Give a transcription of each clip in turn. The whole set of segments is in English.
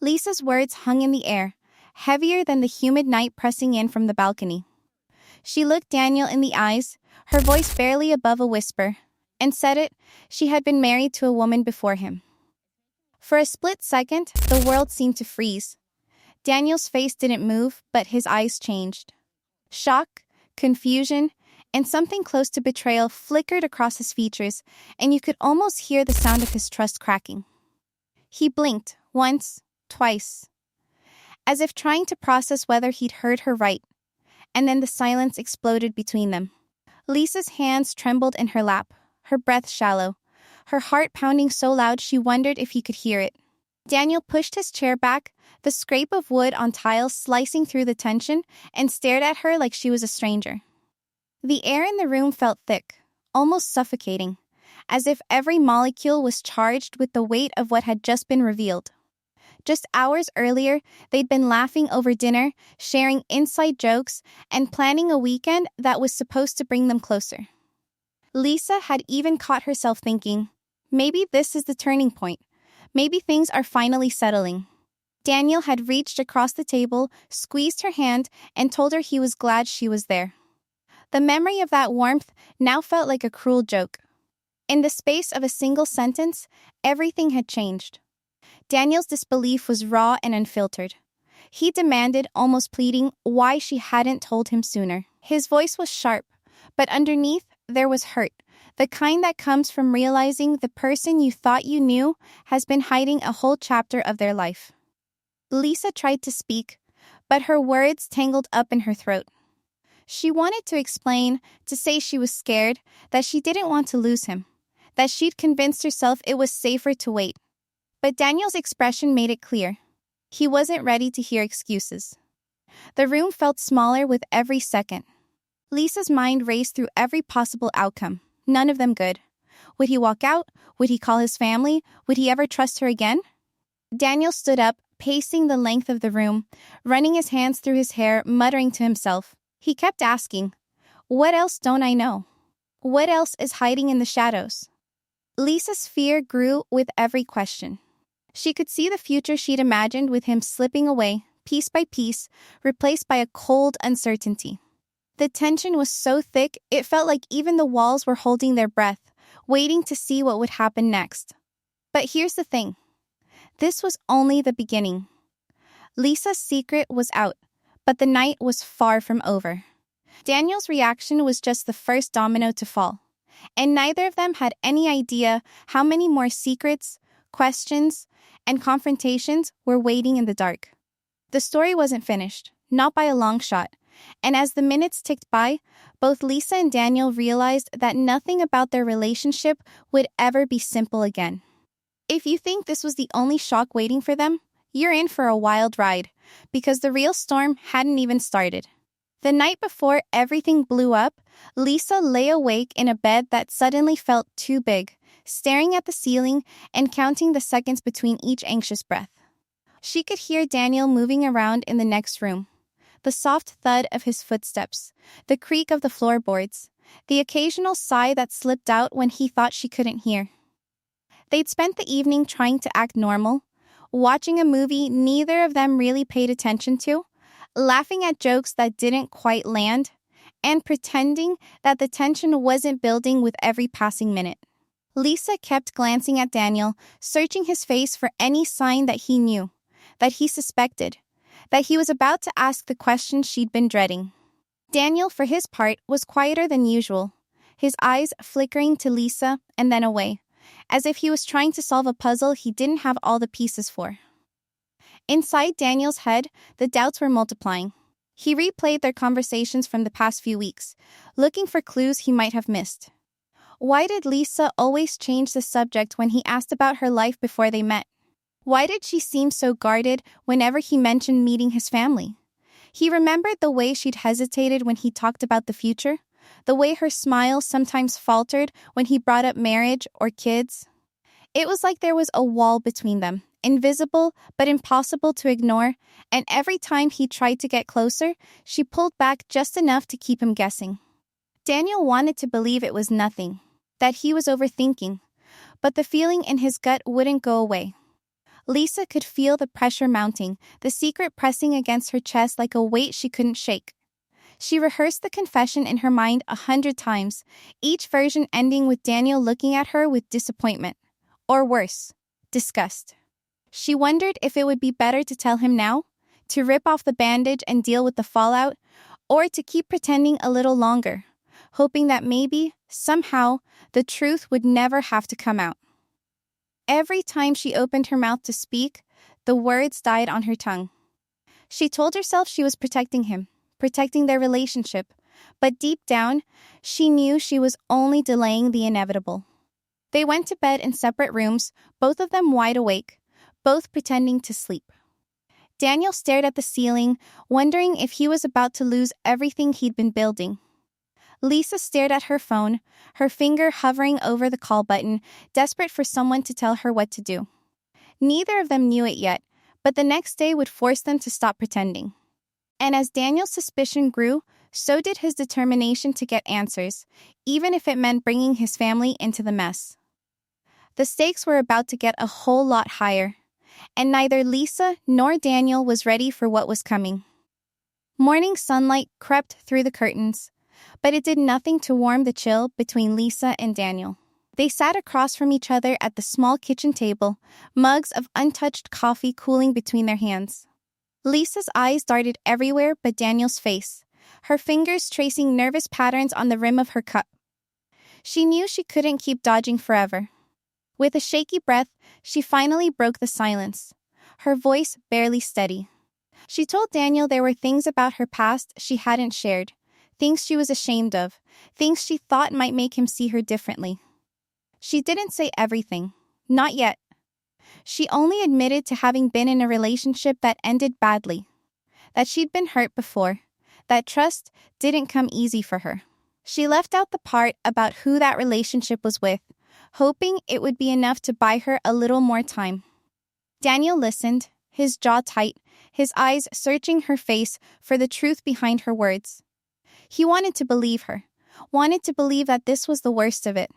Lisa's words hung in the air, heavier than the humid night pressing in from the balcony. She looked Daniel in the eyes, her voice barely above a whisper, and said it, she had been married to a woman before him. For a split second, the world seemed to freeze. Daniel's face didn't move, but his eyes changed. Shock, confusion, and something close to betrayal flickered across his features, and you could almost hear the sound of his trust cracking. He blinked, once, twice, as if trying to process whether he'd heard her right, and then the silence exploded between them. Lisa's hands trembled in her lap, her breath shallow, her heart pounding so loud she wondered if he could hear it. Daniel pushed his chair back, the scrape of wood on tiles slicing through the tension, and stared at her like she was a stranger. The air in the room felt thick, almost suffocating, as if every molecule was charged with the weight of what had just been revealed. Just hours earlier, they'd been laughing over dinner, sharing inside jokes, and planning a weekend that was supposed to bring them closer. Lisa had even caught herself thinking, maybe this is the turning point. Maybe things are finally settling. Daniel had reached across the table, squeezed her hand, and told her he was glad she was there. The memory of that warmth now felt like a cruel joke. In the space of a single sentence, everything had changed. Daniel's disbelief was raw and unfiltered. He demanded, almost pleading, why she hadn't told him sooner. His voice was sharp, but underneath, there was hurt, the kind that comes from realizing the person you thought you knew has been hiding a whole chapter of their life. Lisa tried to speak, but her words tangled up in her throat. She wanted to explain, to say she was scared, that she didn't want to lose him, that she'd convinced herself it was safer to wait. But Daniel's expression made it clear. He wasn't ready to hear excuses. The room felt smaller with every second. Lisa's mind raced through every possible outcome, none of them good. Would he walk out? Would he call his family? Would he ever trust her again? Daniel stood up, pacing the length of the room, running his hands through his hair, muttering to himself. He kept asking, what else don't I know? What else is hiding in the shadows? Lisa's fear grew with every question. She could see the future she'd imagined with him slipping away, piece by piece, replaced by a cold uncertainty. The tension was so thick, it felt like even the walls were holding their breath, waiting to see what would happen next. But here's the thing. This was only the beginning. Lisa's secret was out, but the night was far from over. Daniel's reaction was just the first domino to fall, and neither of them had any idea how many more secrets, questions, and confrontations were waiting in the dark. The story wasn't finished, not by a long shot, and as the minutes ticked by, both Lisa and Daniel realized that nothing about their relationship would ever be simple again. If you think this was the only shock waiting for them, you're in for a wild ride, because the real storm hadn't even started. The night before everything blew up, Lisa lay awake in a bed that suddenly felt too big, staring at the ceiling and counting the seconds between each anxious breath. She could hear Daniel moving around in the next room. The soft thud of his footsteps, the creak of the floorboards, the occasional sigh that slipped out when he thought she couldn't hear. They'd spent the evening trying to act normal, watching a movie neither of them really paid attention to, laughing at jokes that didn't quite land, and pretending that the tension wasn't building with every passing minute. Lisa kept glancing at Daniel, searching his face for any sign that he knew, that he suspected, that he was about to ask the question she'd been dreading. Daniel, for his part, was quieter than usual, his eyes flickering to Lisa and then away, as if he was trying to solve a puzzle he didn't have all the pieces for. Inside Daniel's head, the doubts were multiplying. He replayed their conversations from the past few weeks, looking for clues he might have missed. Why did Lisa always change the subject when he asked about her life before they met? Why did she seem so guarded whenever he mentioned meeting his family? He remembered the way she'd hesitated when he talked about the future, the way her smile sometimes faltered when he brought up marriage or kids. It was like there was a wall between them, invisible but impossible to ignore, and every time he tried to get closer, she pulled back just enough to keep him guessing. Daniel wanted to believe it was nothing, that he was overthinking, but the feeling in his gut wouldn't go away. Lisa could feel the pressure mounting, the secret pressing against her chest like a weight she couldn't shake. She rehearsed the confession in her mind 100 times, each version ending with Daniel looking at her with disappointment. Or worse, disgust. She wondered if it would be better to tell him now, to rip off the bandage and deal with the fallout, or to keep pretending a little longer, hoping that maybe, somehow, the truth would never have to come out. Every time she opened her mouth to speak, the words died on her tongue. She told herself she was protecting him, protecting their relationship, but deep down, she knew she was only delaying the inevitable. They went to bed in separate rooms, both of them wide awake, both pretending to sleep. Daniel stared at the ceiling, wondering if he was about to lose everything he'd been building. Lisa stared at her phone, her finger hovering over the call button, desperate for someone to tell her what to do. Neither of them knew it yet, but the next day would force them to stop pretending. And as Daniel's suspicion grew, so did his determination to get answers, even if it meant bringing his family into the mess. The stakes were about to get a whole lot higher, and neither Lisa nor Daniel was ready for what was coming. Morning sunlight crept through the curtains, but it did nothing to warm the chill between Lisa and Daniel. They sat across from each other at the small kitchen table, mugs of untouched coffee cooling between their hands. Lisa's eyes darted everywhere but Daniel's face, her fingers tracing nervous patterns on the rim of her cup. She knew she couldn't keep dodging forever. With a shaky breath, she finally broke the silence, her voice barely steady. She told Daniel there were things about her past she hadn't shared, things she was ashamed of, things she thought might make him see her differently. She didn't say everything, not yet. She only admitted to having been in a relationship that ended badly, that she'd been hurt before, that trust didn't come easy for her. She left out the part about who that relationship was with, hoping it would be enough to buy her a little more time. Daniel listened, his jaw tight, his eyes searching her face for the truth behind her words. He wanted to believe her, wanted to believe that this was the worst of it,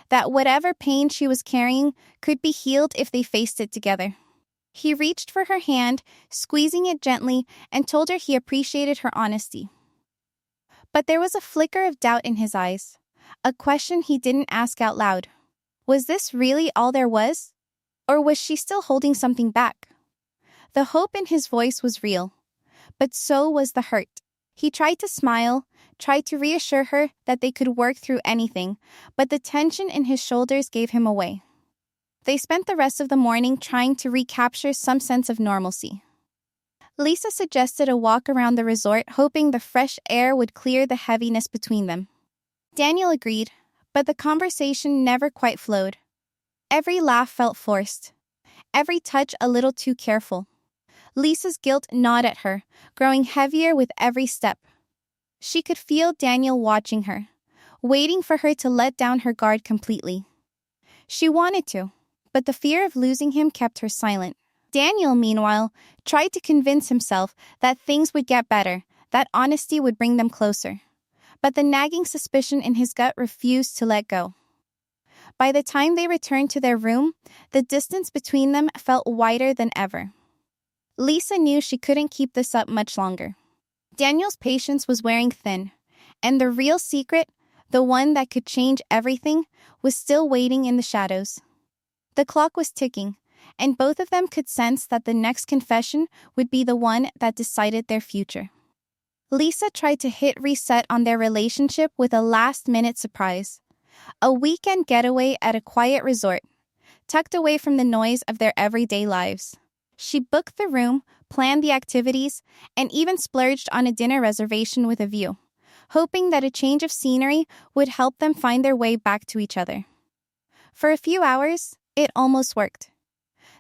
that whatever pain she was carrying could be healed if they faced it together. He reached for her hand, squeezing it gently, and told her he appreciated her honesty. But there was a flicker of doubt in his eyes, a question he didn't ask out loud. Was this really all there was? Or was she still holding something back? The hope in his voice was real, but so was the hurt. He tried to smile, tried to reassure her that they could work through anything, but the tension in his shoulders gave him away. They spent the rest of the morning trying to recapture some sense of normalcy. Lisa suggested a walk around the resort, hoping the fresh air would clear the heaviness between them. Daniel agreed, but the conversation never quite flowed. Every laugh felt forced, every touch a little too careful. Lisa's guilt gnawed at her, growing heavier with every step. She could feel Daniel watching her, waiting for her to let down her guard completely. She wanted to, but the fear of losing him kept her silent. Daniel, meanwhile, tried to convince himself that things would get better, that honesty would bring them closer. But the nagging suspicion in his gut refused to let go. By the time they returned to their room, the distance between them felt wider than ever. Lisa knew she couldn't keep this up much longer. Daniel's patience was wearing thin, and the real secret, the one that could change everything, was still waiting in the shadows. The clock was ticking, and both of them could sense that the next confession would be the one that decided their future. Lisa tried to hit reset on their relationship with a last-minute surprise. A weekend getaway at a quiet resort, tucked away from the noise of their everyday lives. She booked the room, planned the activities, and even splurged on a dinner reservation with a view, hoping that a change of scenery would help them find their way back to each other. For a few hours, it almost worked.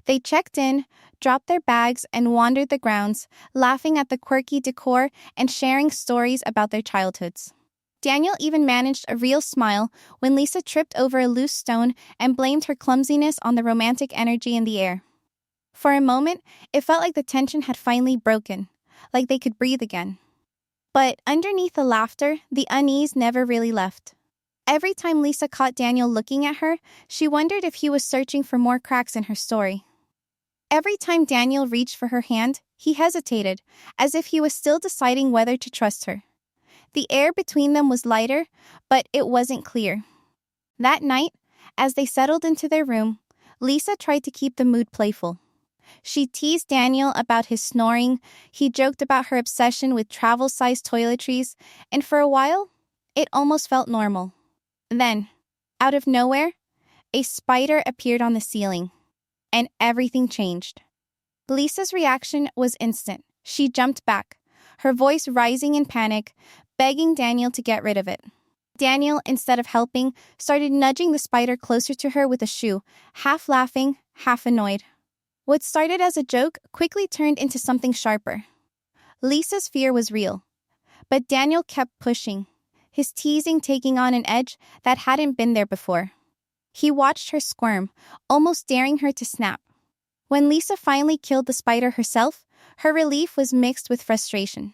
They checked in, dropped their bags, and wandered the grounds, laughing at the quirky decor and sharing stories about their childhoods. Daniel even managed a real smile when Lisa tripped over a loose stone and blamed her clumsiness on the romantic energy in the air. For a moment, it felt like the tension had finally broken, like they could breathe again. But underneath the laughter, the unease never really left. Every time Lisa caught Daniel looking at her, she wondered if he was searching for more cracks in her story. Every time Daniel reached for her hand, he hesitated, as if he was still deciding whether to trust her. The air between them was lighter, but it wasn't clear. That night, as they settled into their room, Lisa tried to keep the mood playful. She teased Daniel about his snoring, he joked about her obsession with travel-sized toiletries, and for a while, it almost felt normal. Then, out of nowhere, a spider appeared on the ceiling, and everything changed. Lisa's reaction was instant. She jumped back, her voice rising in panic, begging Daniel to get rid of it. Daniel, instead of helping, started nudging the spider closer to her with a shoe, half laughing, half annoyed. What started as a joke quickly turned into something sharper. Lisa's fear was real, but Daniel kept pushing, his teasing taking on an edge that hadn't been there before. He watched her squirm, almost daring her to snap. When Lisa finally killed the spider herself, her relief was mixed with frustration.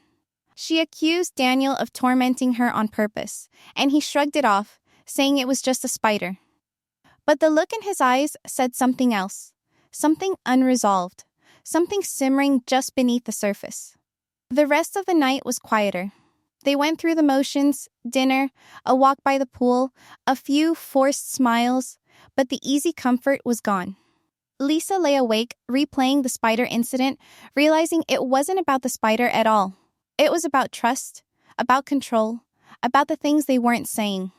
She accused Daniel of tormenting her on purpose, and he shrugged it off, saying it was just a spider. But the look in his eyes said something else, something unresolved, something simmering just beneath the surface. The rest of the night was quieter. They went through the motions, dinner, a walk by the pool, a few forced smiles, but the easy comfort was gone. Lisa lay awake, replaying the spider incident, realizing it wasn't about the spider at all. It was about trust, about control, about the things they weren't saying.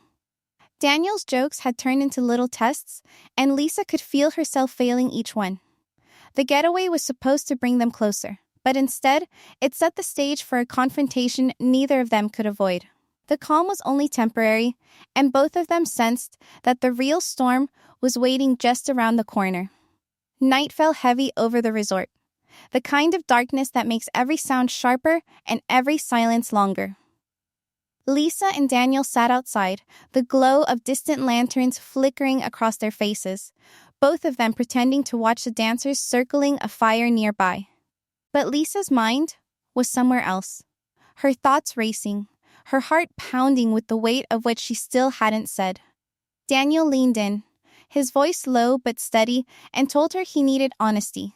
Daniel's jokes had turned into little tests, and Lisa could feel herself failing each one. The getaway was supposed to bring them closer, but instead, it set the stage for a confrontation neither of them could avoid. The calm was only temporary, and both of them sensed that the real storm was waiting just around the corner. Night fell heavy over the resort, the kind of darkness that makes every sound sharper and every silence longer. Lisa and Daniel sat outside, the glow of distant lanterns flickering across their faces, both of them pretending to watch the dancers circling a fire nearby. But Lisa's mind was somewhere else, her thoughts racing, her heart pounding with the weight of what she still hadn't said. Daniel leaned in, his voice low but steady, and told her he needed honesty.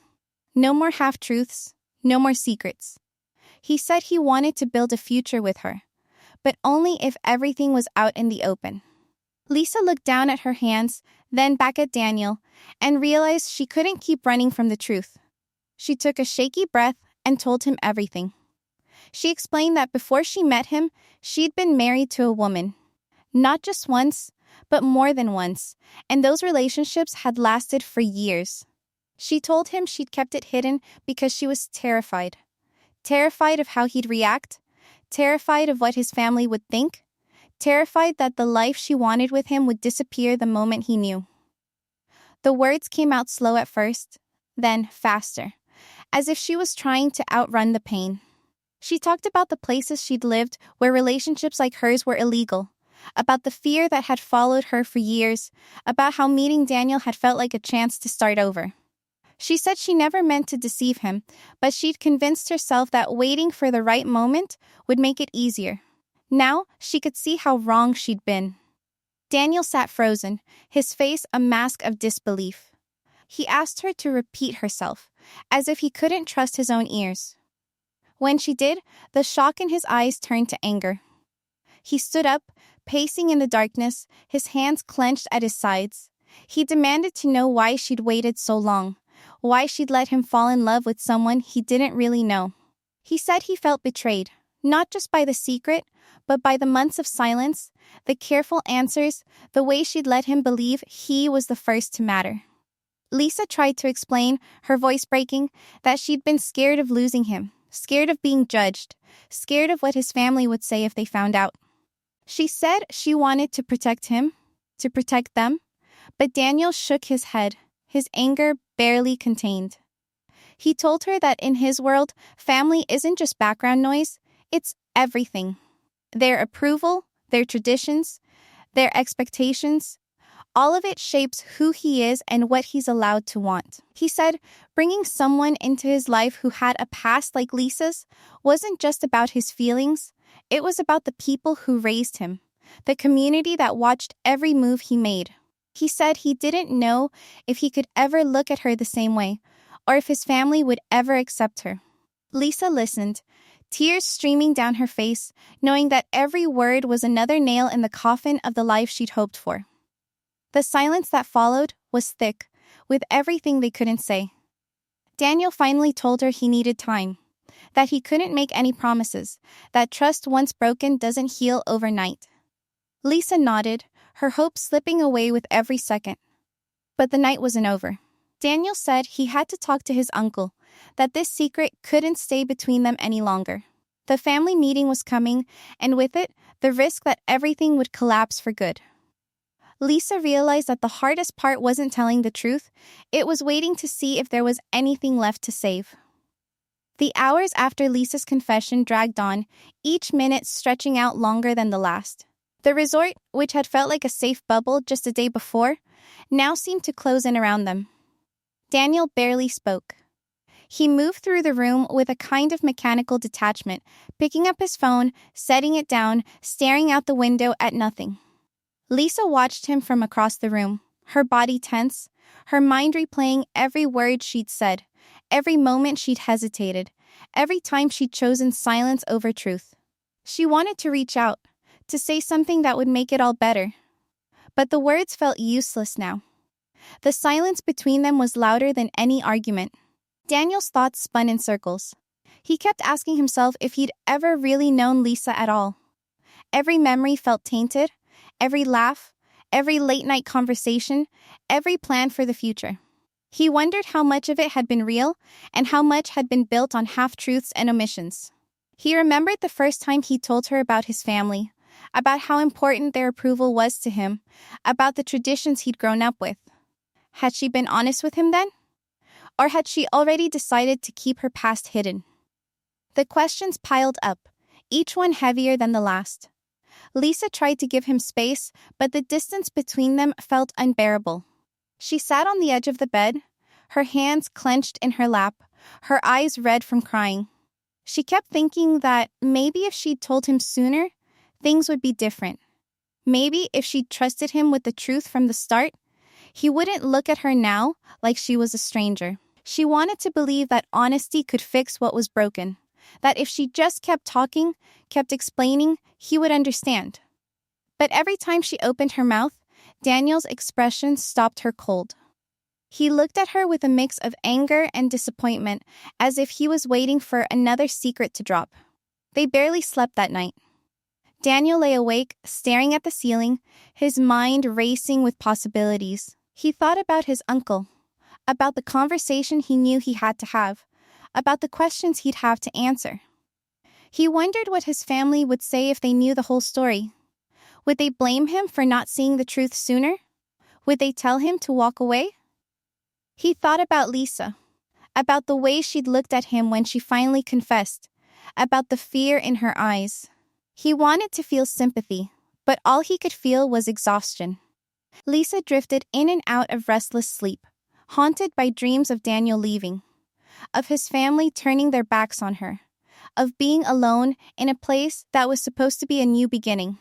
No more half-truths, no more secrets. He said he wanted to build a future with her, but only if everything was out in the open. Lisa looked down at her hands, then back at Daniel, and realized she couldn't keep running from the truth. She took a shaky breath and told him everything. She explained that before she met him, she'd been married to a woman. Not just once, but more than once, and those relationships had lasted for years. She told him she'd kept it hidden because she was terrified. Terrified of how he'd react, terrified of what his family would think, terrified that the life she wanted with him would disappear the moment he knew. The words came out slow at first, then faster, as if she was trying to outrun the pain. She talked about the places she'd lived where relationships like hers were illegal, about the fear that had followed her for years, about how meeting Daniel had felt like a chance to start over. She said she never meant to deceive him, but she'd convinced herself that waiting for the right moment would make it easier. Now she could see how wrong she'd been. Daniel sat frozen, his face a mask of disbelief. He asked her to repeat herself, as if he couldn't trust his own ears. When she did, the shock in his eyes turned to anger. He stood up, pacing in the darkness, his hands clenched at his sides. He demanded to know why she'd waited so long, why she'd let him fall in love with someone he didn't really know. He said he felt betrayed, not just by the secret, but by the months of silence, the careful answers, the way she'd let him believe he was the first to matter. Lisa tried to explain, her voice breaking, that she'd been scared of losing him, scared of being judged, scared of what his family would say if they found out. She said she wanted to protect him, to protect them, but Daniel shook his head, his anger barely contained. He told her that in his world, family isn't just background noise, it's everything. Their approval, their traditions, their expectations, all of it shapes who he is and what he's allowed to want. He said bringing someone into his life who had a past like Lisa's wasn't just about his feelings, it was about the people who raised him, the community that watched every move he made. He said he didn't know if he could ever look at her the same way, or if his family would ever accept her. Lisa listened, tears streaming down her face, knowing that every word was another nail in the coffin of the life she'd hoped for. The silence that followed was thick, with everything they couldn't say. Daniel finally told her he needed time, that he couldn't make any promises, that trust once broken doesn't heal overnight. Lisa nodded, her hope slipping away with every second. But the night wasn't over. Daniel said he had to talk to his uncle, that this secret couldn't stay between them any longer. The family meeting was coming, and with it, the risk that everything would collapse for good. Lisa realized that the hardest part wasn't telling the truth, it was waiting to see if there was anything left to save. The hours after Lisa's confession dragged on, each minute stretching out longer than the last. The resort, which had felt like a safe bubble just a day before, now seemed to close in around them. Daniel barely spoke. He moved through the room with a kind of mechanical detachment, picking up his phone, setting it down, staring out the window at nothing. Lisa watched him from across the room, her body tense, her mind replaying every word she'd said, every moment she'd hesitated, every time she'd chosen silence over truth. She wanted to reach out, to say something that would make it all better. But the words felt useless now. The silence between them was louder than any argument. Daniel's thoughts spun in circles. He kept asking himself if he'd ever really known Lisa at all. Every memory felt tainted, every laugh, every late-night conversation, every plan for the future. He wondered how much of it had been real and how much had been built on half-truths and omissions. He remembered the first time he told her about his family, about how important their approval was to him, about the traditions he'd grown up with. Had she been honest with him then? Or had she already decided to keep her past hidden? The questions piled up, each one heavier than the last. Lisa tried to give him space, but the distance between them felt unbearable. She sat on the edge of the bed, her hands clenched in her lap, her eyes red from crying. She kept thinking that maybe if she'd told him sooner, things would be different. Maybe if she'd trusted him with the truth from the start, he wouldn't look at her now like she was a stranger. She wanted to believe that honesty could fix what was broken, that if she just kept talking, kept explaining, he would understand. But every time she opened her mouth, Daniel's expression stopped her cold. He looked at her with a mix of anger and disappointment, as if he was waiting for another secret to drop. They barely slept that night. Daniel lay awake, staring at the ceiling, his mind racing with possibilities. He thought about his uncle, about the conversation he knew he had to have, about the questions he'd have to answer. He wondered what his family would say if they knew the whole story. Would they blame him for not seeing the truth sooner? Would they tell him to walk away? He thought about Lisa, about the way she'd looked at him when she finally confessed, about the fear in her eyes. He wanted to feel sympathy, but all he could feel was exhaustion. Lisa drifted in and out of restless sleep, haunted by dreams of Daniel leaving, of his family turning their backs on her, of being alone in a place that was supposed to be a new beginning.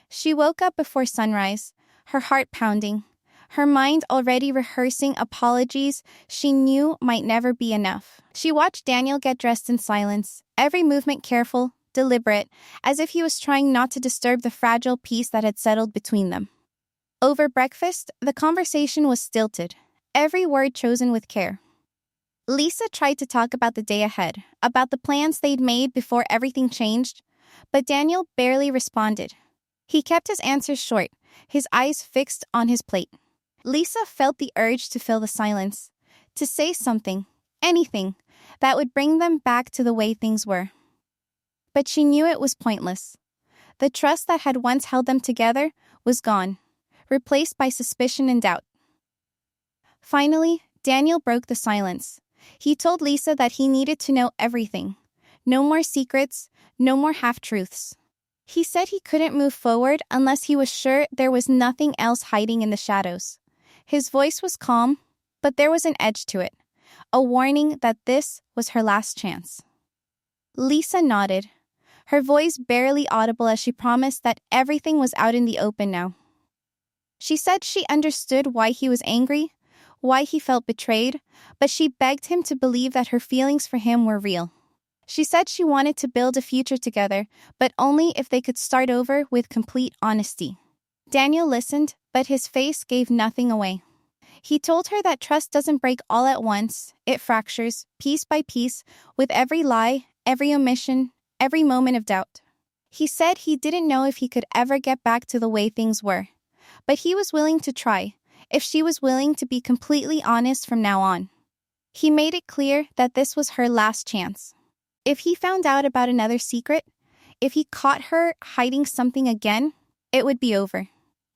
She woke up before sunrise, her heart pounding, her mind already rehearsing apologies she knew might never be enough. She watched Daniel get dressed in silence, every movement careful, deliberate, as if he was trying not to disturb the fragile peace that had settled between them. Over breakfast, the conversation was stilted, every word chosen with care. Lisa tried to talk about the day ahead, about the plans they'd made before everything changed, but Daniel barely responded. He kept his answers short, his eyes fixed on his plate. Lisa felt the urge to fill the silence, to say something, anything, that would bring them back to the way things were. But she knew it was pointless. The trust that had once held them together was gone, replaced by suspicion and doubt. Finally, Daniel broke the silence. He told Lisa that he needed to know everything. No more secrets, no more half-truths. He said he couldn't move forward unless he was sure there was nothing else hiding in the shadows. His voice was calm, but there was an edge to it, a warning that this was her last chance. Lisa nodded, her voice barely audible as she promised that everything was out in the open now. She said she understood why he was angry, why he felt betrayed, but she begged him to believe that her feelings for him were real. She said she wanted to build a future together, but only if they could start over with complete honesty. Daniel listened, but his face gave nothing away. He told her that trust doesn't break all at once, it fractures, piece by piece, with every lie, every omission, every moment of doubt. He said he didn't know if he could ever get back to the way things were, but he was willing to try, if she was willing to be completely honest from now on. He made it clear that this was her last chance. If he found out about another secret, if he caught her hiding something again, it would be over.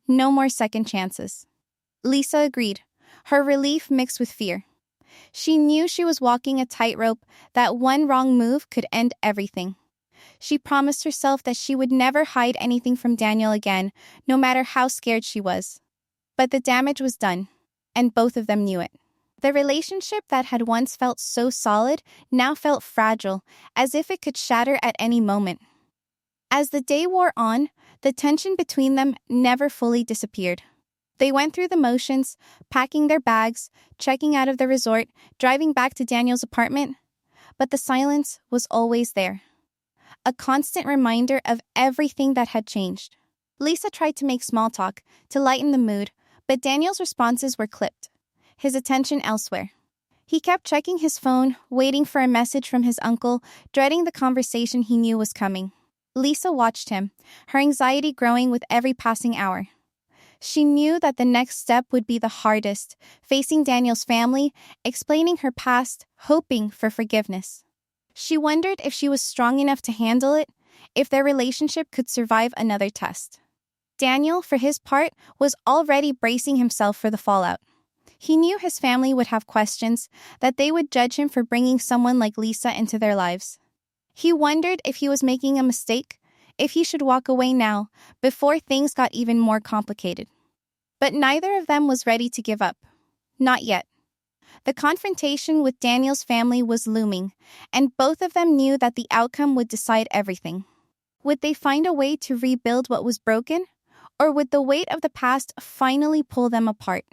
No more second chances. Lisa agreed, her relief mixed with fear. She knew she was walking a tightrope, that one wrong move could end everything. She promised herself that she would never hide anything from Daniel again, no matter how scared she was. But the damage was done, and both of them knew it. The relationship that had once felt so solid now felt fragile, as if it could shatter at any moment. As the day wore on, the tension between them never fully disappeared. They went through the motions, packing their bags, checking out of the resort, driving back to Daniel's apartment. But the silence was always there. A constant reminder of everything that had changed. Lisa tried to make small talk, to lighten the mood, but Daniel's responses were clipped, his attention elsewhere. He kept checking his phone, waiting for a message from his uncle, dreading the conversation he knew was coming. Lisa watched him, her anxiety growing with every passing hour. She knew that the next step would be the hardest, facing Daniel's family, explaining her past, hoping for forgiveness. She wondered if she was strong enough to handle it, if their relationship could survive another test. Daniel, for his part, was already bracing himself for the fallout. He knew his family would have questions, that they would judge him for bringing someone like Lisa into their lives. He wondered if he was making a mistake, if he should walk away now, before things got even more complicated. But neither of them was ready to give up. Not yet. The confrontation with Daniel's family was looming, and both of them knew that the outcome would decide everything. Would they find a way to rebuild what was broken, or would the weight of the past finally pull them apart?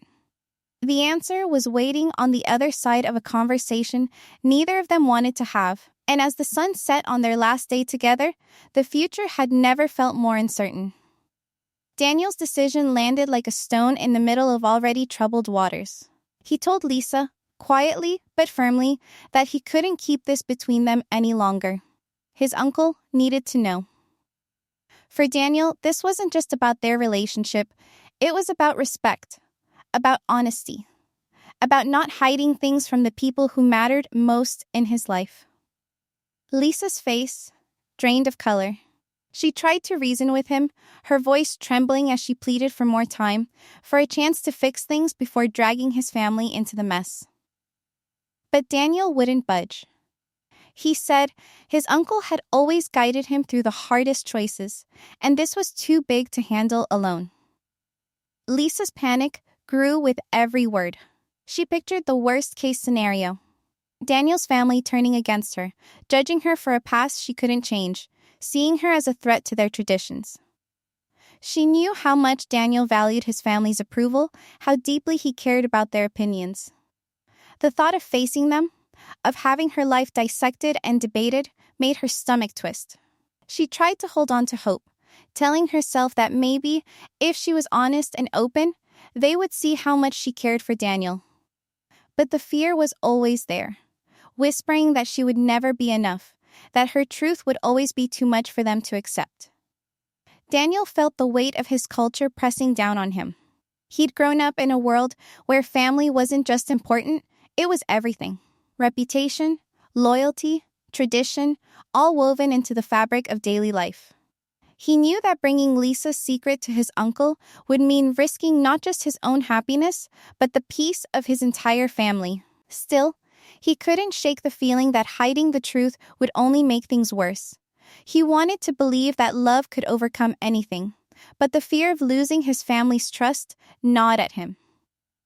The answer was waiting on the other side of a conversation neither of them wanted to have, and as the sun set on their last day together, the future had never felt more uncertain. Daniel's decision landed like a stone in the middle of already troubled waters. He told Lisa, quietly but firmly, that he couldn't keep this between them any longer. His uncle needed to know. For Daniel, this wasn't just about their relationship, it was about respect, about honesty, about not hiding things from the people who mattered most in his life. Lisa's face drained of color. She tried to reason with him, her voice trembling as she pleaded for more time, for a chance to fix things before dragging his family into the mess. But Daniel wouldn't budge. He said his uncle had always guided him through the hardest choices, and this was too big to handle alone. Lisa's panic grew with every word. She pictured the worst-case scenario. Daniel's family turning against her, judging her for a past she couldn't change, seeing her as a threat to their traditions. She knew how much Daniel valued his family's approval, how deeply he cared about their opinions. The thought of facing them, of having her life dissected and debated, made her stomach twist. She tried to hold on to hope, telling herself that maybe, if she was honest and open, they would see how much she cared for Daniel. But the fear was always there, whispering that she would never be enough, that her truth would always be too much for them to accept. Daniel felt the weight of his culture pressing down on him. He'd grown up in a world where family wasn't just important, it was everything. Reputation, loyalty, tradition, all woven into the fabric of daily life. He knew that bringing Lisa's secret to his uncle would mean risking not just his own happiness, but the peace of his entire family. Still, he couldn't shake the feeling that hiding the truth would only make things worse. He wanted to believe that love could overcome anything, but the fear of losing his family's trust gnawed at him.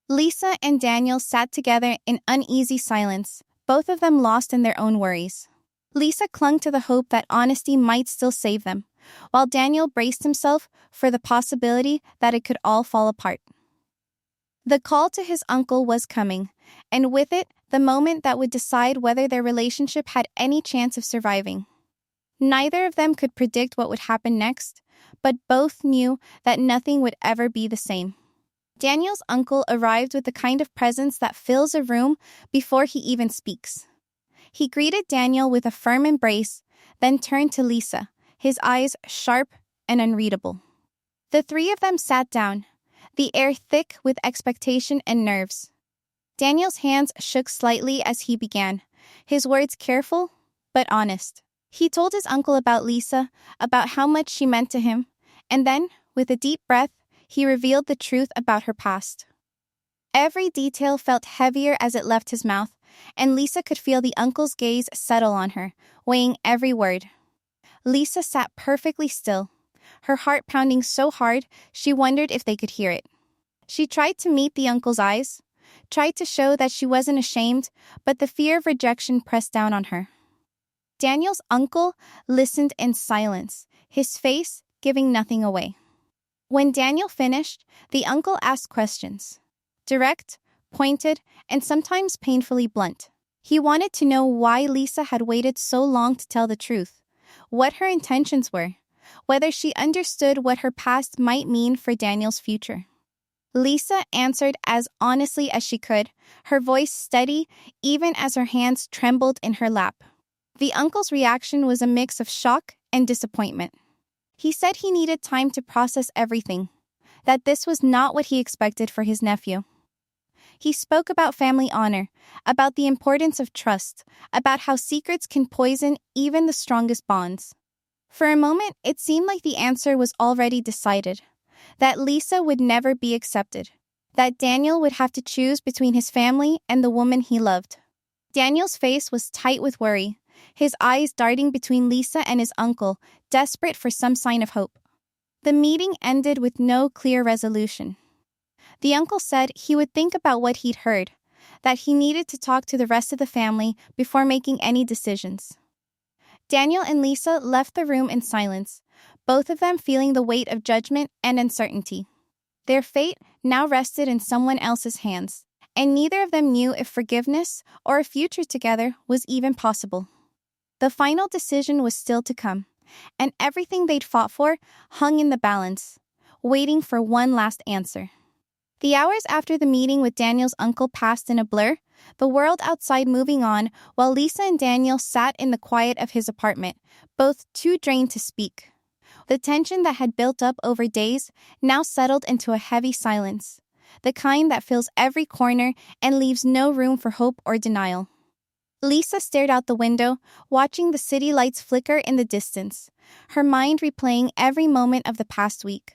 Lisa and Daniel sat together in uneasy silence, both of them lost in their own worries. Lisa clung to the hope that honesty might still save them, while Daniel braced himself for the possibility that it could all fall apart. The call to his uncle was coming, and with it, the moment that would decide whether their relationship had any chance of surviving. Neither of them could predict what would happen next, but both knew that nothing would ever be the same. Daniel's uncle arrived with the kind of presence that fills a room before he even speaks. He greeted Daniel with a firm embrace, then turned to Lisa, his eyes sharp and unreadable. The three of them sat down, the air thick with expectation and nerves. Daniel's hands shook slightly as he began, his words careful but honest. He told his uncle about Lisa, about how much she meant to him, and then, with a deep breath, he revealed the truth about her past. Every detail felt heavier as it left his mouth, and Lisa could feel the uncle's gaze settle on her, weighing every word. Lisa sat perfectly still, her heart pounding so hard she wondered if they could hear it. She tried to meet the uncle's eyes, tried to show that she wasn't ashamed, but the fear of rejection pressed down on her. Daniel's uncle listened in silence, his face giving nothing away. When Daniel finished, the uncle asked questions. Direct, pointed, and sometimes painfully blunt. He wanted to know why Lisa had waited so long to tell the truth, what her intentions were, whether she understood what her past might mean for Daniel's future. Lisa answered as honestly as she could, her voice steady even as her hands trembled in her lap. The uncle's reaction was a mix of shock and disappointment. He said he needed time to process everything, that this was not what he expected for his nephew. He spoke about family honor, about the importance of trust, about how secrets can poison even the strongest bonds. For a moment, it seemed like the answer was already decided, that Lisa would never be accepted, that Daniel would have to choose between his family and the woman he loved. Daniel's face was tight with worry, his eyes darting between Lisa and his uncle, desperate for some sign of hope. The meeting ended with no clear resolution. The uncle said he would think about what he'd heard, that he needed to talk to the rest of the family before making any decisions. Daniel and Lisa left the room in silence, both of them feeling the weight of judgment and uncertainty. Their fate now rested in someone else's hands, and neither of them knew if forgiveness or a future together was even possible. The final decision was still to come, and everything they'd fought for hung in the balance, waiting for one last answer. The hours after the meeting with Daniel's uncle passed in a blur, the world outside moving on while Lisa and Daniel sat in the quiet of his apartment, both too drained to speak. The tension that had built up over days now settled into a heavy silence, the kind that fills every corner and leaves no room for hope or denial. Lisa stared out the window, watching the city lights flicker in the distance, her mind replaying every moment of the past week.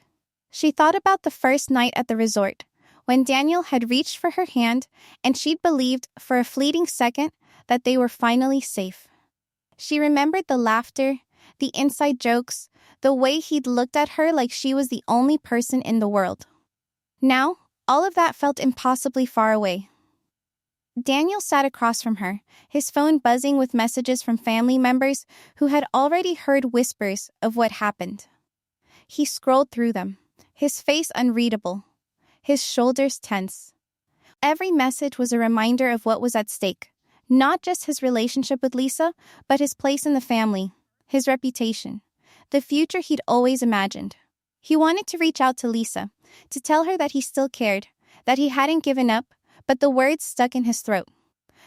She thought about the first night at the resort, when Daniel had reached for her hand and she'd believed for a fleeting second that they were finally safe. She remembered the laughter, the inside jokes, the way he'd looked at her like she was the only person in the world. Now, all of that felt impossibly far away. Daniel sat across from her, his phone buzzing with messages from family members who had already heard whispers of what happened. He scrolled through them, his face unreadable, his shoulders tense. Every message was a reminder of what was at stake, not just his relationship with Lisa, but his place in the family, his reputation, the future he'd always imagined. He wanted to reach out to Lisa, to tell her that he still cared, that he hadn't given up, but the words stuck in his throat.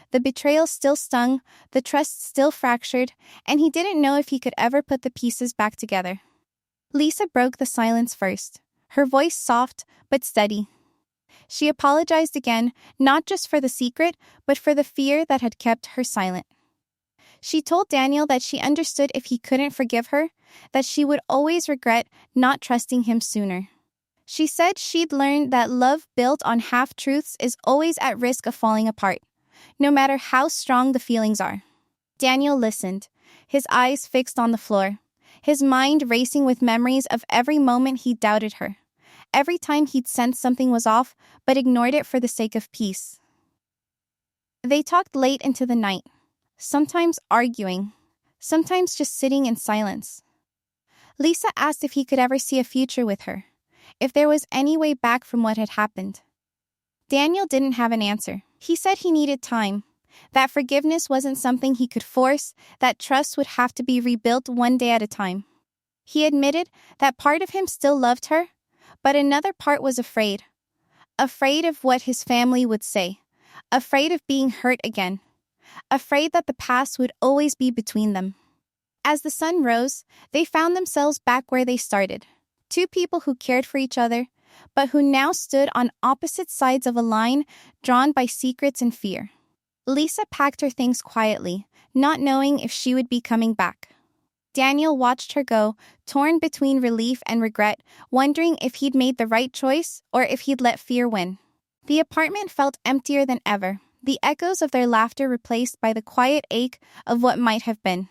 The betrayal still stung, the trust still fractured, and he didn't know if he could ever put the pieces back together. Lisa broke the silence first, her voice soft but steady. She apologized again, not just for the secret, but for the fear that had kept her silent. She told Daniel that she understood if he couldn't forgive her, that she would always regret not trusting him sooner. She said she'd learned that love built on half-truths is always at risk of falling apart, no matter how strong the feelings are. Daniel listened, his eyes fixed on the floor, his mind racing with memories of every moment he doubted her, every time he'd sensed something was off but ignored it for the sake of peace. They talked late into the night, sometimes arguing, sometimes just sitting in silence. Lisa asked if he could ever see a future with her, if there was any way back from what had happened. Daniel didn't have an answer. He said he needed time, that forgiveness wasn't something he could force, that trust would have to be rebuilt one day at a time. He admitted that part of him still loved her, but another part was afraid. Afraid of what his family would say. Afraid of being hurt again. Afraid that the past would always be between them. As the sun rose, they found themselves back where they started. Two people who cared for each other, but who now stood on opposite sides of a line drawn by secrets and fear. Lisa packed her things quietly, not knowing if she would be coming back. Daniel watched her go, torn between relief and regret, wondering if he'd made the right choice or if he'd let fear win. The apartment felt emptier than ever, the echoes of their laughter replaced by the quiet ache of what might have been.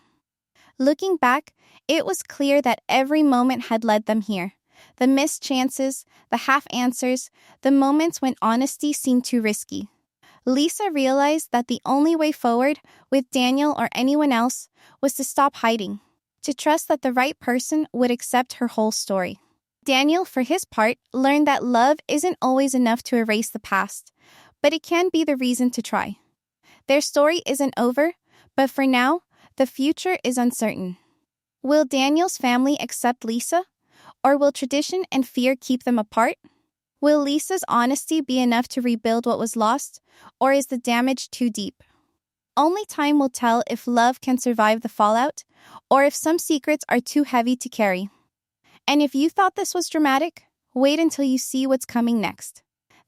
Looking back, it was clear that every moment had led them here. The missed chances, the half-answers, the moments when honesty seemed too risky. Lisa realized that the only way forward, with Daniel or anyone else, was to stop hiding, to trust that the right person would accept her whole story. Daniel, for his part, learned that love isn't always enough to erase the past, but it can be the reason to try. Their story isn't over, but for now, the future is uncertain. Will Daniel's family accept Lisa? Or will tradition and fear keep them apart? Will Lisa's honesty be enough to rebuild what was lost, or is the damage too deep? Only time will tell if love can survive the fallout, or if some secrets are too heavy to carry. And if you thought this was dramatic, wait until you see what's coming next.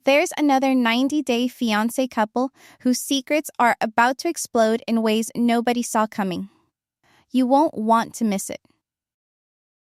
There's another 90-day fiancé couple whose secrets are about to explode in ways nobody saw coming. You won't want to miss it.